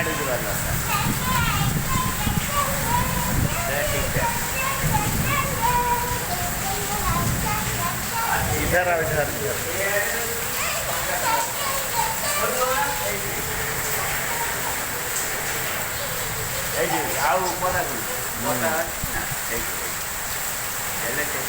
गाड़ी वाला ठीक है इधर आओ इधर આવું કોના મોટા એલે કે